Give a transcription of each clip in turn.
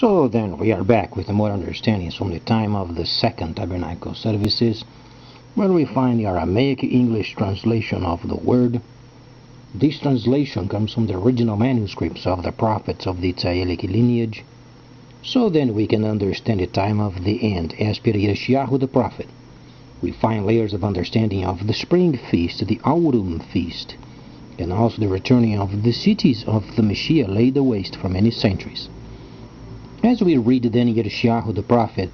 So then we are back with more understandings from the time of the Second Tabernacle services, where we find the Aramaic English translation of the word. This translation comes from the original manuscripts of the prophets of the Tzailik lineage. So then we can understand the time of the end as per Yeshayahu the prophet. We find layers of understanding of the spring feast, the autumn feast, and also the returning of the cities of the Messiah laid waste for many centuries. As we read then Yeshayahu the prophet,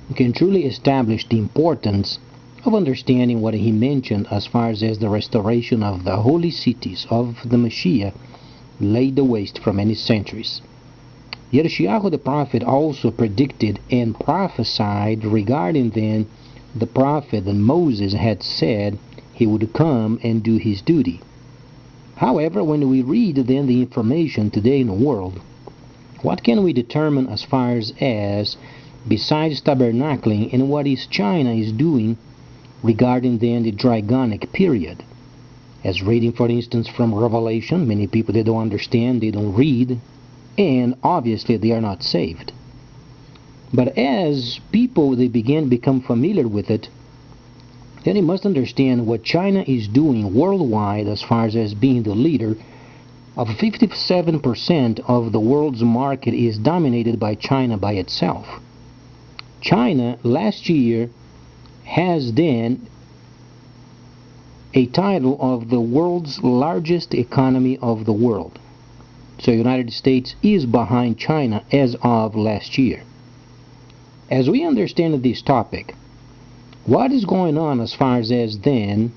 we can truly establish the importance of understanding what he mentioned as far as the restoration of the holy cities of the Messiah laid waste for many centuries. Yeshayahu the prophet also predicted and prophesied regarding then the prophet that Moses had said he would come and do his duty. However, when we read then the information today in the world, what can we determine as far as besides tabernacling and what is China is doing regarding then the Dragonic period? As reading for instance from Revelation, many people they don't understand, they don't read, and obviously they are not saved. But as people they begin to become familiar with it, then they must understand what China is doing worldwide as far as being the leader of 57% of the world's market is dominated by China by itself. China last year has then a title of the world's largest economy of the world. So United States is behind China as of last year. As we understand this topic, what is going on as far as then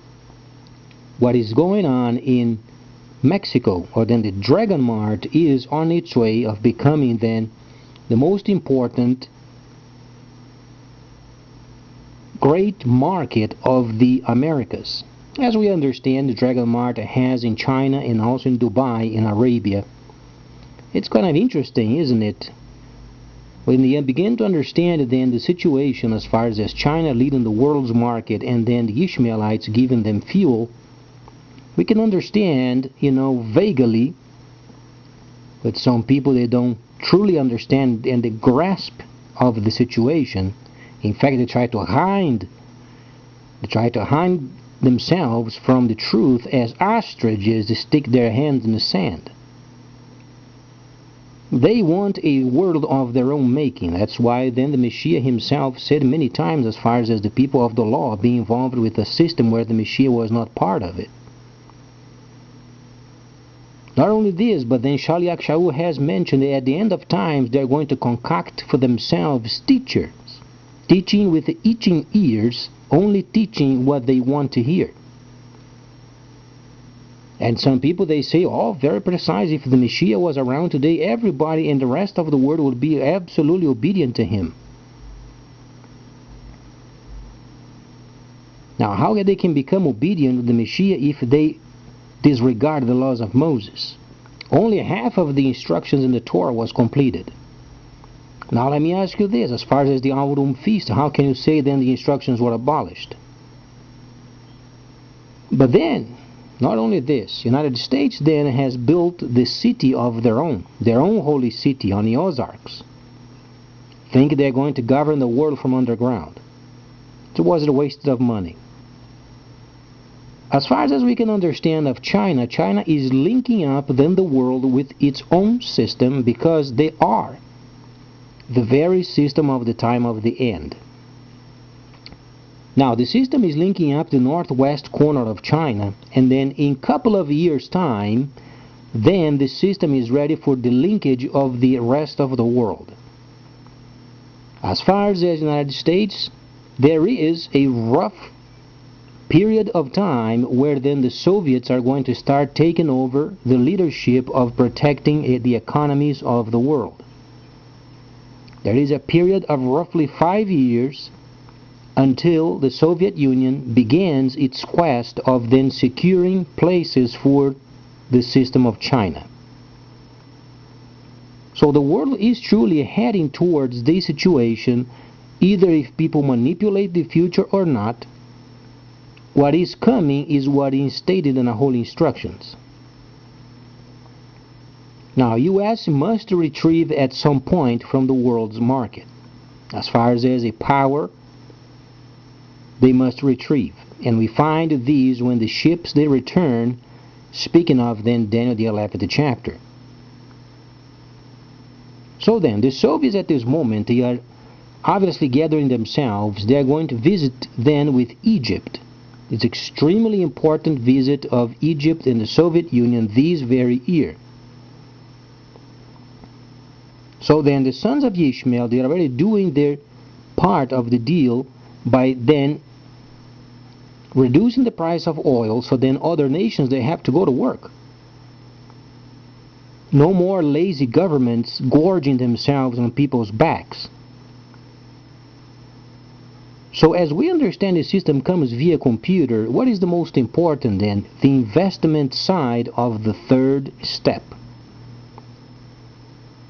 what is going on in Mexico, or then the Dragon Mart is on its way of becoming then the most important great market of the Americas. As we understand, the Dragon Mart has in China and also in Dubai in Arabia. It's kind of interesting, isn't it? When you begin to understand then the situation as far as China leading the world's market and then the Ishmaelites giving them fuel, we can understand, vaguely, but some people they don't truly understand and they grasp of the situation. In fact, they try to hide themselves from the truth as ostriches they stick their hands in the sand. They want a world of their own making. That's why then the Messiah himself said many times as far as the people of the law being involved with a system where the Messiah was not part of it. Not only this, but then Shaliach Shaul has mentioned that at the end of times they're going to concoct for themselves teachers, teaching with itching ears, only teaching what they want to hear. And some people they say, very precise, if the Messiah was around today, everybody in the rest of the world would be absolutely obedient to him. Now, how they can become obedient to the Messiah if they disregard the laws of Moses? Only half of the instructions in the Torah was completed. Now let me ask you this, as far as the autumn feast, how can you say then the instructions were abolished? But then, not only this, United States then has built the city of their own holy city on the Ozarks. Think they're going to govern the world from underground. It was a waste of money. As far as we can understand of China, China is linking up then the world with its own system because they are the very system of the time of the end. Now, the system is linking up the northwest corner of China, and then in a couple of years' time, then the system is ready for the linkage of the rest of the world. As far as the United States, there is a rough period of time where then the Soviets are going to start taking over the leadership of protecting the economies of the world. There is a period of roughly 5 years until the Soviet Union begins its quest of then securing places for the system of China. So the world is truly heading towards this situation, either if people manipulate the future or not. What is coming is what is stated in the Holy Instructions. Now, U.S. must retrieve at some point from the world's market. As far as a power, they must retrieve. And we find these when the ships they return, speaking of then Daniel the 11th chapter. So then, the Soviets at this moment, they are obviously gathering themselves. They are going to visit then with Egypt. It's extremely important visit of Egypt and the Soviet Union this very year. So then the sons of Ishmael, they are already doing their part of the deal by then reducing the price of oil, so then other nations, they have to go to work. No more lazy governments gorging themselves on people's backs. So as we understand the system comes via computer, what is the most important then? The investment side of the third step.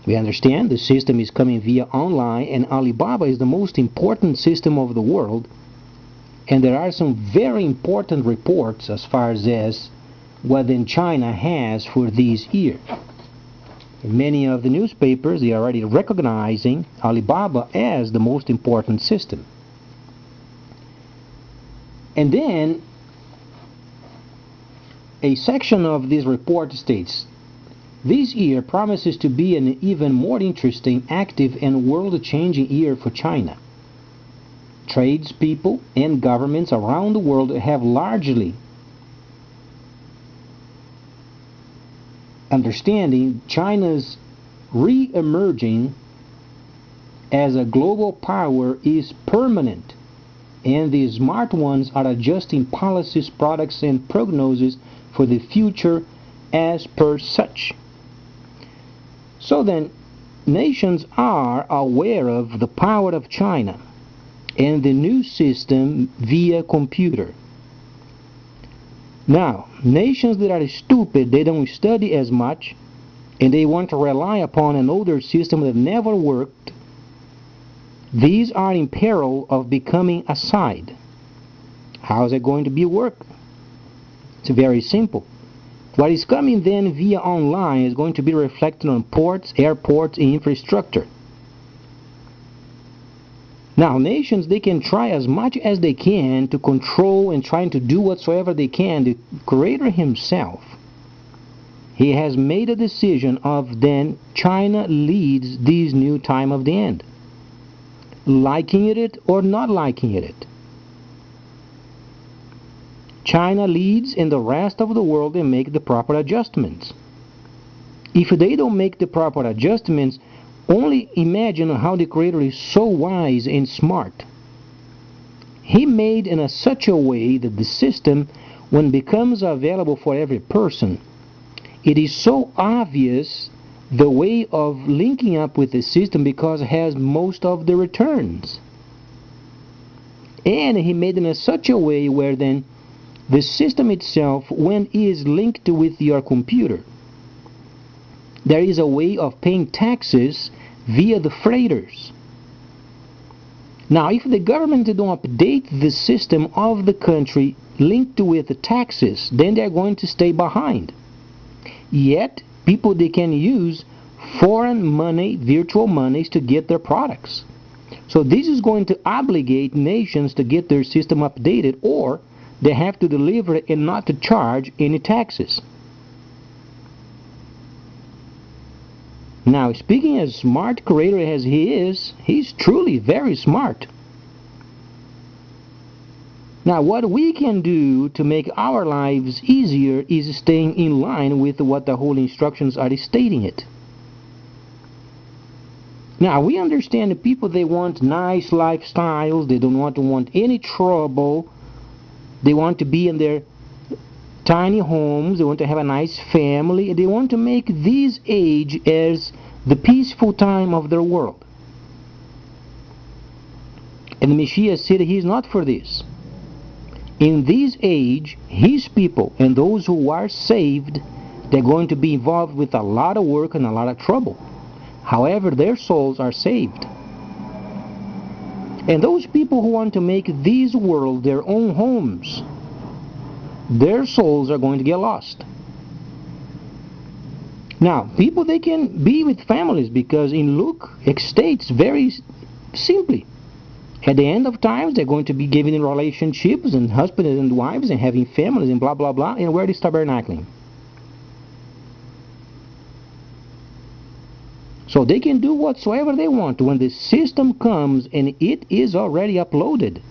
We understand the system is coming via online, and Alibaba is the most important system of the world, and there are some very important reports as far as what then China has for this year. In many of the newspapers, they are already recognizing Alibaba as the most important system. And then a section of this report states, this year promises to be an even more interesting, active, and world-changing year for China. Tradespeople and governments around the world have largely understanding China's re-emerging as a global power is permanent, and the smart ones are adjusting policies, products, and prognosis for the future as per such. So then, nations are aware of the power of China and the new system via computer. Now, nations that are stupid, they don't study as much, and they want to rely upon an older system that never worked. These are in peril of becoming aside. How is it going to be work? It's very simple. What is coming then via online is going to be reflected on ports, airports, and infrastructure. Now, nations, they can try as much as they can to control and trying to do whatsoever they can. The Creator himself, he has made a decision of then China leads this new time of the end. Liking it or not liking it. China leads and the rest of the world, they make the proper adjustments. If they don't make the proper adjustments, only imagine how the Creator is so wise and smart. He made in such a way that the system, when it becomes available for every person, it is so obvious the way of linking up with the system because it has most of the returns. And he made it in such a way where then the system itself, when it is linked with your computer, there is a way of paying taxes via the freighters. Now, if the government don't update the system of the country linked with the taxes, then they're going to stay behind. Yet, people, they can use foreign money, virtual monies, to get their products. So this is going to obligate nations to get their system updated, or they have to deliver it and not to charge any taxes. Now, speaking as smart Creator as he is, he's truly very smart. Now, what we can do to make our lives easier is staying in line with what the Holy Instructions are stating it. Now, we understand the people, they want nice lifestyles, they don't want any trouble, they want to be in their tiny homes, they want to have a nice family, they want to make this age as the peaceful time of their world. And the Messiah said he is not for this. In this age, his people and those who are saved, they're going to be involved with a lot of work and a lot of trouble. However, their souls are saved. And those people who want to make this world their own homes, their souls are going to get lost. Now, people, they can be with families because in Luke it states very simply, at the end of times they're going to be giving in relationships and husbands and wives and having families and blah blah blah. And where is tabernacling? So they can do whatsoever they want when the system comes and it is already uploaded.